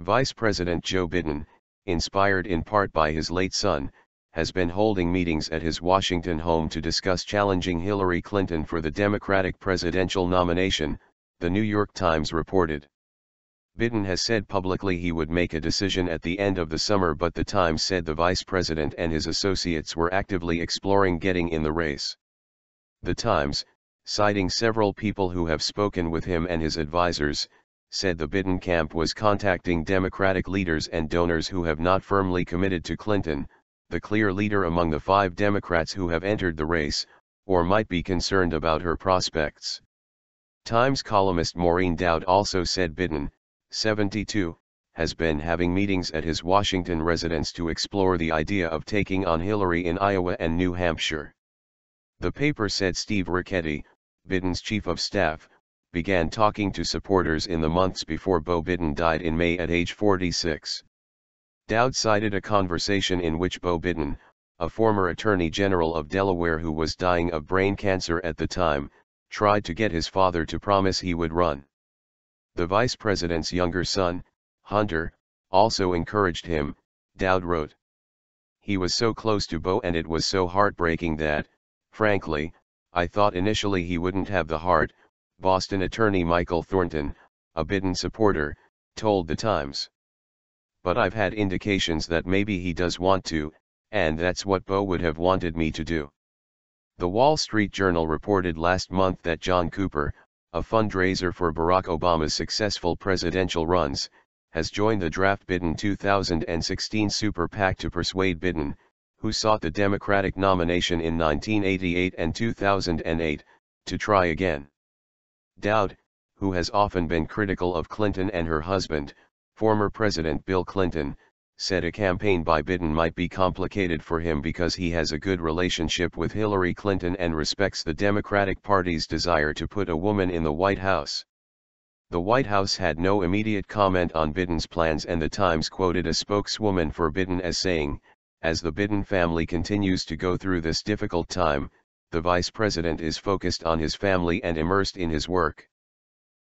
Vice President Joe Biden, inspired in part by his late son, has been holding meetings at his Washington home to discuss challenging Hillary Clinton for the Democratic presidential nomination, the New York Times reported. Biden has said publicly he would make a decision at the end of the summer, but the Times said the vice president and his associates were actively exploring getting in the race. The Times, citing several people who have spoken with him and his advisors, said the Biden camp was contacting Democratic leaders and donors who have not firmly committed to Clinton, the clear leader among the 5 Democrats who have entered the race, or might be concerned about her prospects. Times columnist Maureen Dowd also said Biden, 72, has been having meetings at his Washington residence to explore the idea of taking on Hillary in Iowa and New Hampshire. The paper said Steve Ricchetti, Biden's chief of staff, began talking to supporters in the months before Beau Biden died in May at age 46. Dowd cited a conversation in which Beau Biden, a former Attorney General of Delaware who was dying of brain cancer at the time, tried to get his father to promise he would run. The vice president's younger son, Hunter, also encouraged him, Dowd wrote. He was so close to Beau and it was so heartbreaking that, frankly, I thought initially he wouldn't have the heart, Boston attorney Michael Thornton, a Biden supporter, told the Times. But I've had indications that maybe he does want to, and that's what Beau would have wanted me to do. The Wall Street Journal reported last month that John Cooper, a fundraiser for Barack Obama's successful presidential runs, has joined the draft Biden 2016 super PAC to persuade Biden, who sought the Democratic nomination in 1988 and 2008, to try again. Dowd, who has often been critical of Clinton and her husband, former President Bill Clinton, said a campaign by Biden might be complicated for him because he has a good relationship with Hillary Clinton and respects the Democratic Party's desire to put a woman in the White House. The White House had no immediate comment on Biden's plans, and the Times quoted a spokeswoman for Biden as saying, "As the Biden family continues to go through this difficult time, the vice president is focused on his family and immersed in his work."